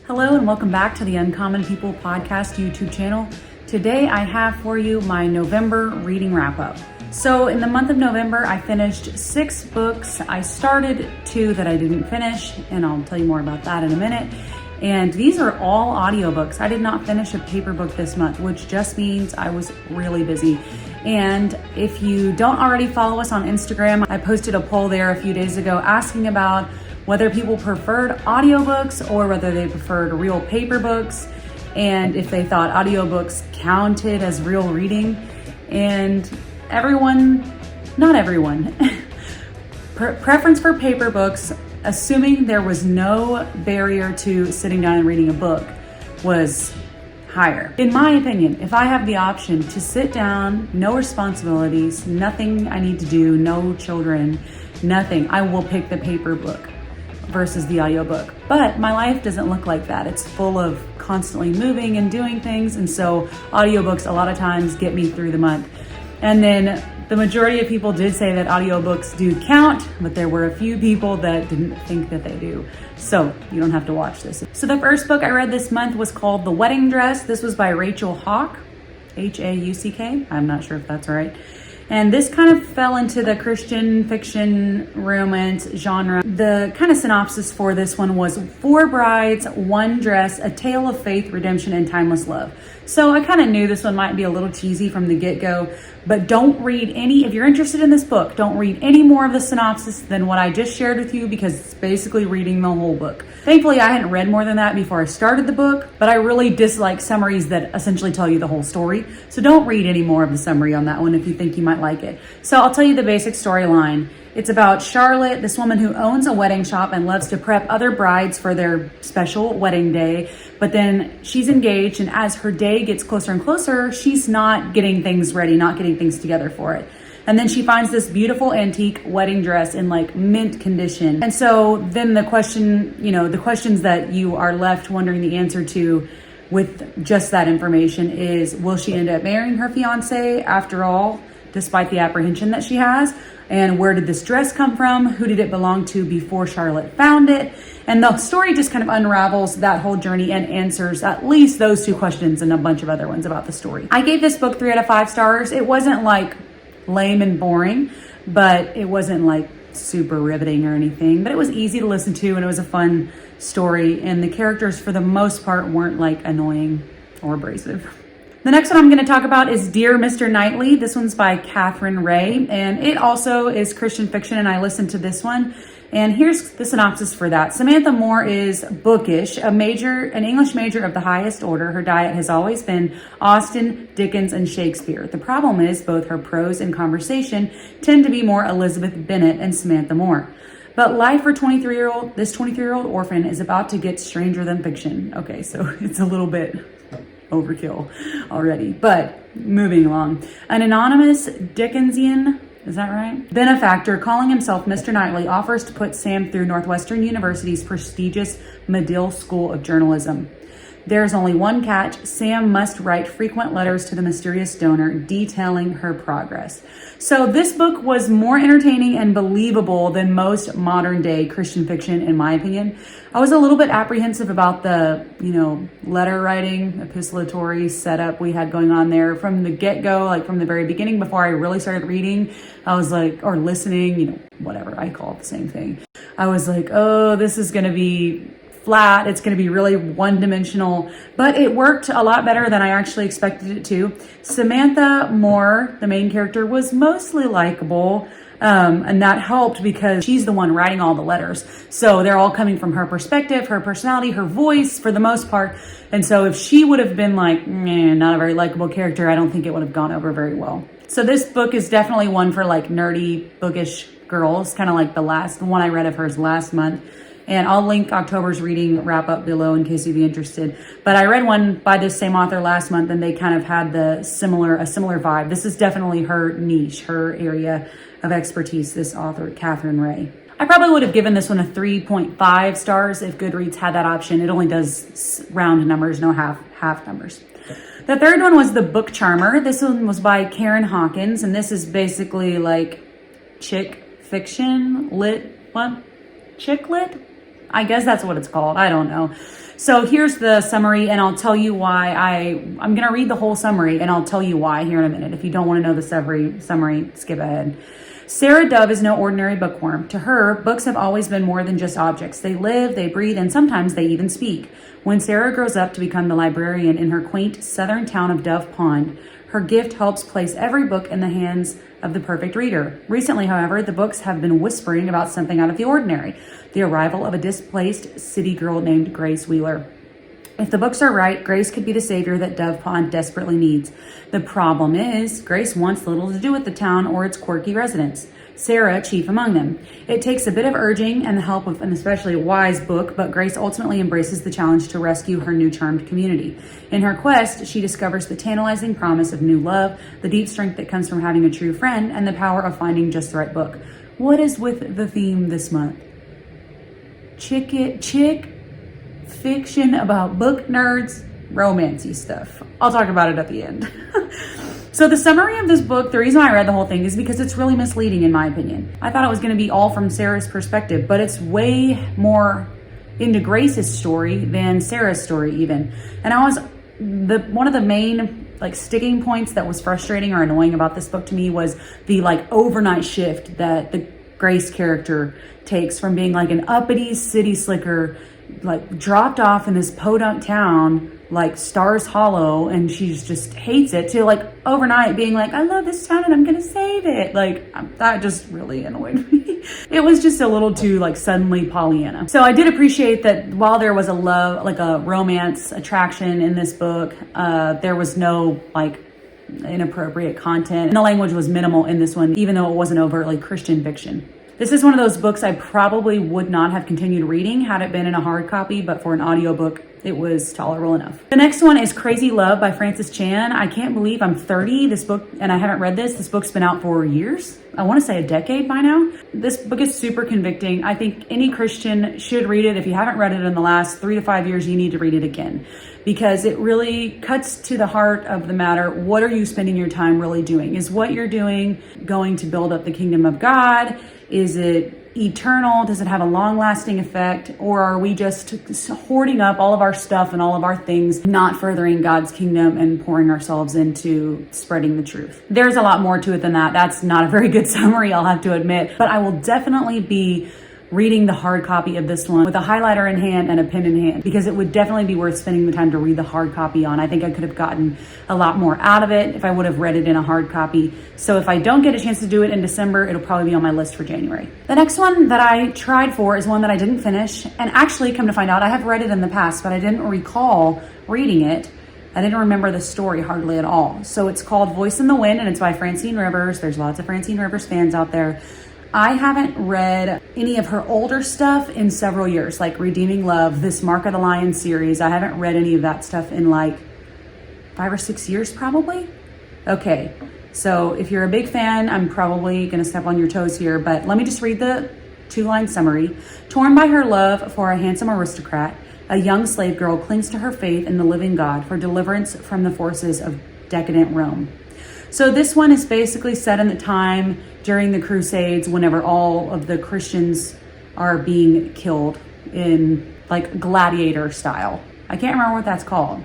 Hello and welcome back to the Uncommon People Podcast YouTube channel. Today I have for you my November reading wrap up. So in the month of November, I finished 6 books. I started 2 that I didn't finish, and I'll tell you more about that in a minute. And these are all audiobooks. I did not finish a paper book this month, which just means I was really busy. And if you don't already follow us on Instagram, I posted a poll there a few days ago asking about whether people preferred audiobooks or whether they preferred real paper books, and if they thought audiobooks counted as real reading. And not everyone, preference for paper books, assuming there was no barrier to sitting down and reading a book, was higher. In my opinion, if I have the option to sit down, no responsibilities, nothing I need to do, no children, nothing, I will pick the paper book versus the audiobook. But my life doesn't look like that. It's full of constantly moving and doing things. And so audiobooks a lot of times get me through the month. And then the majority of people did say that audiobooks do count, but there were a few people that didn't think that they do. So you don't have to watch this. So the first book I read this month was called The Wedding Dress. This was by Rachel Hauck, Hauck. I'm not sure if that's right. And this kind of fell into the Christian fiction romance genre. The kind of synopsis for this one was 4 brides, 1 dress, a tale of faith, redemption, and timeless love. So I kind of knew this one might be a little cheesy from the get-go, but don't read if you're interested in this book, don't read any more of the synopsis than what I just shared with you, because it's basically reading the whole book. Thankfully, I hadn't read more than that before I started the book, but I really dislike summaries that essentially tell you the whole story. So don't read any more of the summary on that one if you think you might like it. So I'll tell you the basic storyline. It's about Charlotte, this woman who owns a wedding shop and loves to prep other brides for their special wedding day. But then she's engaged, and as her day gets closer and closer, she's not getting things ready, not getting things together for it. And then she finds this beautiful antique wedding dress in like mint condition. And so then the questions that you are left wondering the answer to with just that information is, will she end up marrying her fiance after all, despite the apprehension that she has? And where did this dress come from? Who did it belong to before Charlotte found it? And the story just kind of unravels that whole journey and answers at least those 2 questions and a bunch of other ones about the story. I gave this book 3 out of 5 stars. It wasn't like lame and boring, but it wasn't like super riveting or anything, but it was easy to listen to and it was a fun story. And the characters for the most part weren't like annoying or abrasive. The next one I'm going to talk about is Dear Mr. Knightley. This one's by Catherine Ray, and it also is Christian fiction, and I listened to this one. And here's the synopsis for that. Samantha Moore is bookish, an English major of the highest order. Her diet has always been Austen, Dickens, and Shakespeare. The problem is both her prose and conversation tend to be more Elizabeth Bennet and Samantha Moore. But life for this 23-year-old orphan is about to get stranger than fiction. Okay, so it's a little bit overkill already, but moving along. An anonymous Dickensian, is that right? benefactor calling himself Mr. Knightley offers to put Sam through Northwestern University's prestigious Medill School of Journalism. There's only one catch. Sam must write frequent letters to the mysterious donor detailing her progress. So this book was more entertaining and believable than most modern day Christian fiction, in my opinion. I was a little bit apprehensive about the, letter writing, epistolatory setup we had going on there from the get-go, like from the very beginning before I really started reading. I was like, or listening, whatever, I call it the same thing. I was like, oh, this is going to be flat. It's going to be really one-dimensional, but it worked a lot better than I actually expected it to. Samantha Moore, the main character, was mostly likable, and that helped because she's the one writing all the letters. So they're all coming from her perspective, her personality, her voice for the most part. And so if she would have been like, not a very likable character, I don't think it would have gone over very well. So this book is definitely one for like nerdy, bookish girls, kind of like the one I read of hers last month. And I'll link October's reading wrap up below in case you'd be interested. But I read one by this same author last month, and they kind of had a similar vibe. This is definitely her niche, her area of expertise, this author, Catherine Ray. I probably would have given this one a 3.5 stars if Goodreads had that option. It only does round numbers, no half numbers. The third one was The Book Charmer. This one was by Karen Hawkins, and this is basically like chick fiction, chick lit? I guess that's what it's called. I don't know. So here's the summary, and I'll tell you why I'm going to read the whole summary, and I'll tell you why here in a minute. If you don't want to know the summary, skip ahead. Sarah Dove is no ordinary bookworm. To her, books have always been more than just objects. They live, they breathe, and sometimes they even speak. When Sarah grows up to become the librarian in her quaint southern town of Dove Pond, her gift helps place every book in the hands of the perfect reader. Recently, however, the books have been whispering about something out of the ordinary, the arrival of a displaced city girl named Grace Wheeler. If the books are right, Grace could be the savior that Dove Pond desperately needs. The problem is, Grace wants little to do with the town or its quirky residents, Sarah chief among them. It takes a bit of urging and the help of an especially wise book, but Grace ultimately embraces the challenge to rescue her new charmed community. In her quest, she discovers the tantalizing promise of new love, the deep strength that comes from having a true friend, and the power of finding just the right book. What is with the theme this month? Chick fiction about book nerds, romancy stuff. I'll talk about it at the end. So the summary of this book, the reason I read the whole thing is because it's really misleading in my opinion. I thought it was going to be all from Sarah's perspective, but it's way more into Grace's story than Sarah's story even. And one of the main sticking points that was frustrating or annoying about this book to me was the overnight shift that the Grace character takes from being an uppity city slicker, dropped off in this podunk town Stars Hollow, and she just hates it, to overnight being I love this town and I'm gonna save it. That just really annoyed me. It was just a little too suddenly Pollyanna. So I did appreciate that while there was a love, a romance attraction in this book, there was no inappropriate content, and the language was minimal in this one, even though it wasn't overtly Christian fiction. This is one of those books I probably would not have continued reading had it been in a hard copy, but for an audiobook, it was tolerable enough. The next one is Crazy Love by Frances Chan. I can't believe I'm 30, this book, and I haven't read this. This book's been out for years. I want to say a decade by now. This book is super convicting. I think any Christian should read it. If you haven't read it in the last 3 to 5 years, you need to read it again, because it really cuts to the heart of the matter. What are you spending your time really doing? Is what you're doing going to build up the kingdom of God? Is it eternal? Does it have a long-lasting effect? Or are we just hoarding up all of our stuff and all of our things, not furthering God's kingdom and pouring ourselves into spreading the truth? There's a lot more to it than that. That's not a very good summary, I'll have to admit. But I will definitely be reading the hard copy of this one with a highlighter in hand and a pen in hand, because it would definitely be worth spending the time to read the hard copy on. I think I could have gotten a lot more out of it if I would have read it in a hard copy. So if I don't get a chance to do it in December, it'll probably be on my list for January. The next one that I tried for is one that I didn't finish, and actually, come to find out, I have read it in the past, but I didn't recall reading it. I didn't remember the story hardly at all. So it's called Voice in the Wind, and it's by Francine Rivers. There's lots of Francine Rivers fans out there. I haven't read any of her older stuff in several years, like Redeeming Love, this Mark of the Lion series. I haven't read any of that stuff in 5 or 6 years probably. Okay, so if you're a big fan, I'm probably gonna step on your toes here, but let me just read the 2-line summary. Torn by her love for a handsome aristocrat, a young slave girl clings to her faith in the living God for deliverance from the forces of decadent Rome. So this one is basically set in the time during the Crusades, whenever all of the Christians are being killed in gladiator style. I can't remember what that's called.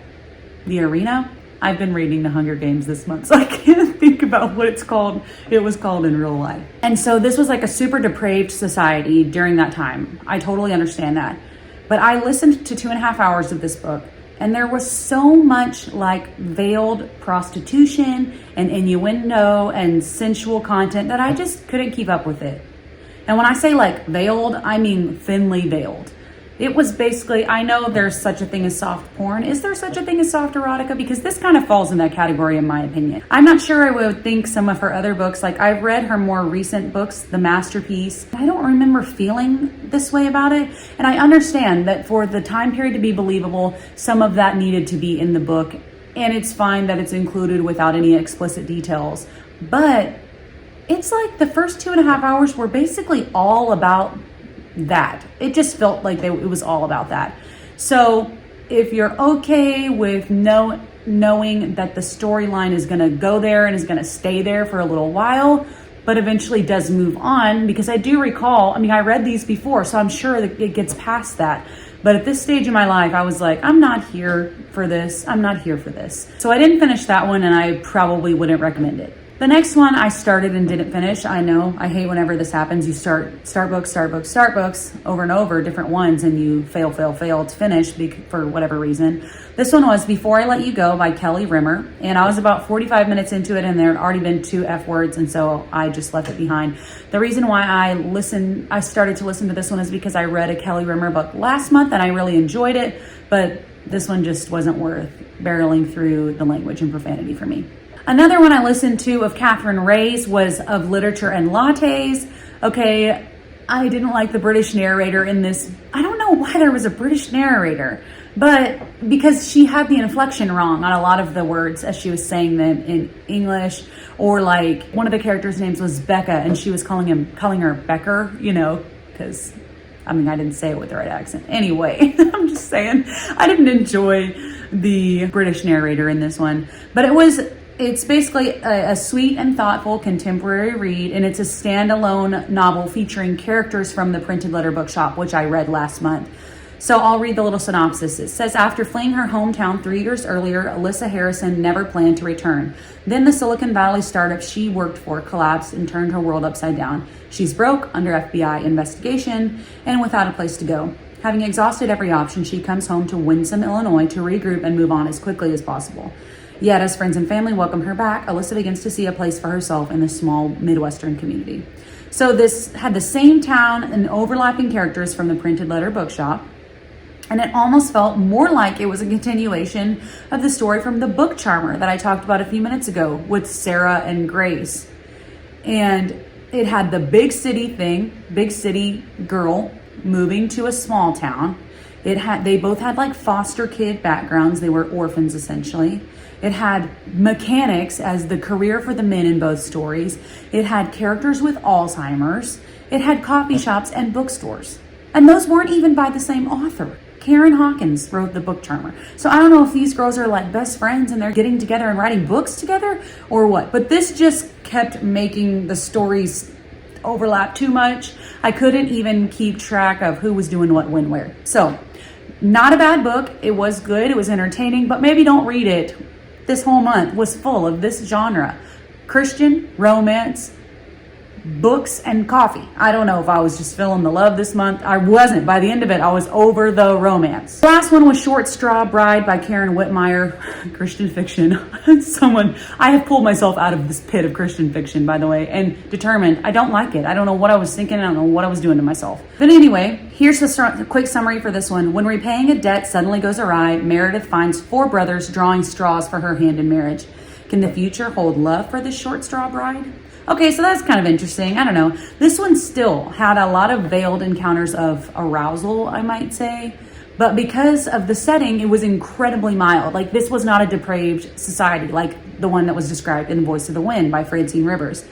The arena? I've been reading The Hunger Games this month, so I can't think about what it was called in real life. And so this was a super depraved society during that time. I totally understand that. But I listened to 2.5 hours of this book, and there was so much veiled prostitution and innuendo and sensual content that I just couldn't keep up with it. And when I say veiled, I mean thinly veiled. It was basically, I know there's such a thing as soft porn. Is there such a thing as soft erotica? Because this kind of falls in that category in my opinion. I'm not sure I would think some of her other books, I've read her more recent books, The Masterpiece. I don't remember feeling this way about it. And I understand that for the time period to be believable, some of that needed to be in the book. And it's fine that it's included without any explicit details. But it's the first 2.5 hours were basically all about that. It just felt like it was all about that. So if you're okay with knowing that the storyline is going to go there and is going to stay there for a little while, but eventually does move on, because I do recall, I read these before, so I'm sure that it gets past that. But at this stage in my life, I was like, I'm not here for this. I'm not here for this. So I didn't finish that one, and I probably wouldn't recommend it. The next one I started and didn't finish. I know, I hate whenever this happens. You start books over and over, different ones, and you fail to finish for whatever reason. This one was Before I Let You Go by Kelly Rimmer, and I was about 45 minutes into it, and there had already been 2 F words, and so I just left it behind. The reason why I started to listen to this one is because I read a Kelly Rimmer book last month, and I really enjoyed it, but this one just wasn't worth barreling through the language and profanity for me. Another one I listened to of Catherine Ray's was of Literature Lattes. Okay, I didn't like the British narrator in this. I don't know why there was a British narrator, but because she had the inflection wrong on a lot of the words as she was saying them in English, or like one of the characters' names was Becca and she was calling her Becker, because I didn't say it with the right accent. Anyway, I'm just saying I didn't enjoy the British narrator in this one, but it's basically a sweet and thoughtful contemporary read, and it's a standalone novel featuring characters from the Printed Letter Bookshop, which I read last month. So I'll read the little synopsis. It says, after fleeing her hometown 3 years earlier, Alyssa Harrison never planned to return. Then the Silicon Valley startup she worked for collapsed and turned her world upside down. She's broke, under FBI investigation, and without a place to go. Having exhausted every option, she comes home to Winsome, Illinois to regroup and move on as quickly as possible. Yet, as friends and family welcome her back, Alyssa begins to see a place for herself in the small Midwestern community. So this had the same town and overlapping characters from the Printed Letter Bookshop, and it almost felt more like it was a continuation of the story from The Book Charmer that I talked about a few minutes ago with Sarah and Grace. And it had the big city thing, big city girl moving to a small town. They both had like foster kid backgrounds. They were orphans essentially. It had mechanics as the career for the men in both stories. It had characters with Alzheimer's. It had coffee shops and bookstores. And those weren't even by the same author. Karen Hawkins wrote The Book Charmer. So I don't know if these girls are like best friends and they're getting together and writing books together or what. But this just kept making the stories overlap too much. I couldn't even keep track of who was doing what, when, where. So not a bad book. It was good. It was entertaining, but maybe don't read it. This whole month was full of this genre: Christian, romance, books, and coffee. I don't know if I was just feeling the love this month. I wasn't. By the end of it, I was over the romance. The last one was Short Straw Bride by Karen Whitmire. Christian fiction. I have pulled myself out of this pit of Christian fiction, by the way, and determined I don't like it. I don't know what I was thinking. I don't know what I was doing to myself. But anyway, here's the quick summary for this one. When repaying a debt suddenly goes awry, Meredith finds 4 brothers drawing straws for her hand in marriage. Can the future hold love for this short straw bride? Okay, so that's kind of interesting. I don't know. This one still had a lot of veiled encounters of arousal, I might say. But because of the setting, it was incredibly mild. Like, this was not a depraved society like the one that was described in The Voice of the Wind by Francine Rivers.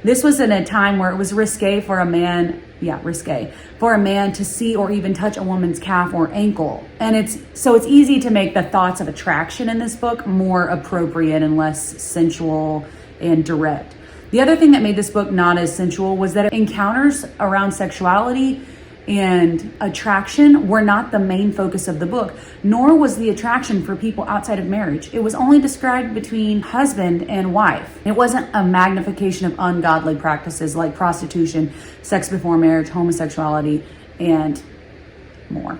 This was in a time where it was risque for a man to see or even touch a woman's calf or ankle. And it's easy to make the thoughts of attraction in this book more appropriate and less sensual and direct. The other thing that made this book not as sensual was that encounters around sexuality and attraction were not the main focus of the book, nor was the attraction for people outside of marriage. It was only described between husband and wife. It wasn't a magnification of ungodly practices like prostitution, sex before marriage, homosexuality, and more.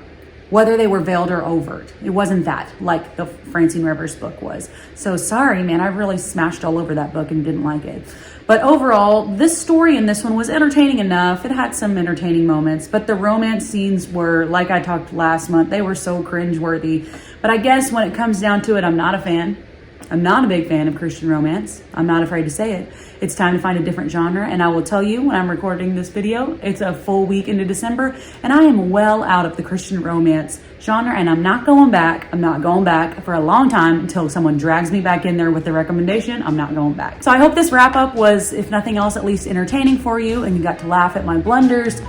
Whether they were veiled or overt. It wasn't that, like the Francine Rivers book was. So sorry, man, I really smashed all over that book and didn't like it. But overall, this story in this one was entertaining enough. It had some entertaining moments, but the romance scenes were, like I talked last month, they were so cringeworthy. But I guess when it comes down to it, I'm not a fan. I'm not a big fan of Christian romance. I'm not afraid to say it. It's time to find a different genre, and I will tell you when I'm recording this video, it's a full week into December, and I am well out of the Christian romance genre, and I'm not going back. I'm not going back for a long time until someone drags me back in there with the recommendation. I'm not going back. So I hope this wrap up was, if nothing else, at least entertaining for you, and you got to laugh at my blunders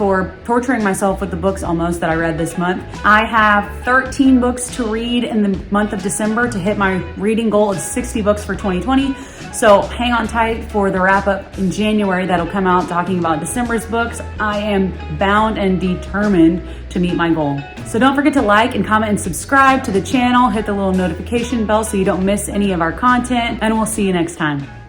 for torturing myself with the books almost that I read this month. I have 13 books to read in the month of December to hit my reading goal of 60 books for 2020. So hang on tight for the wrap up in January that'll come out talking about December's books. I am bound and determined to meet my goal. So don't forget to like and comment and subscribe to the channel. Hit the little notification bell so you don't miss any of our content, and we'll see you next time.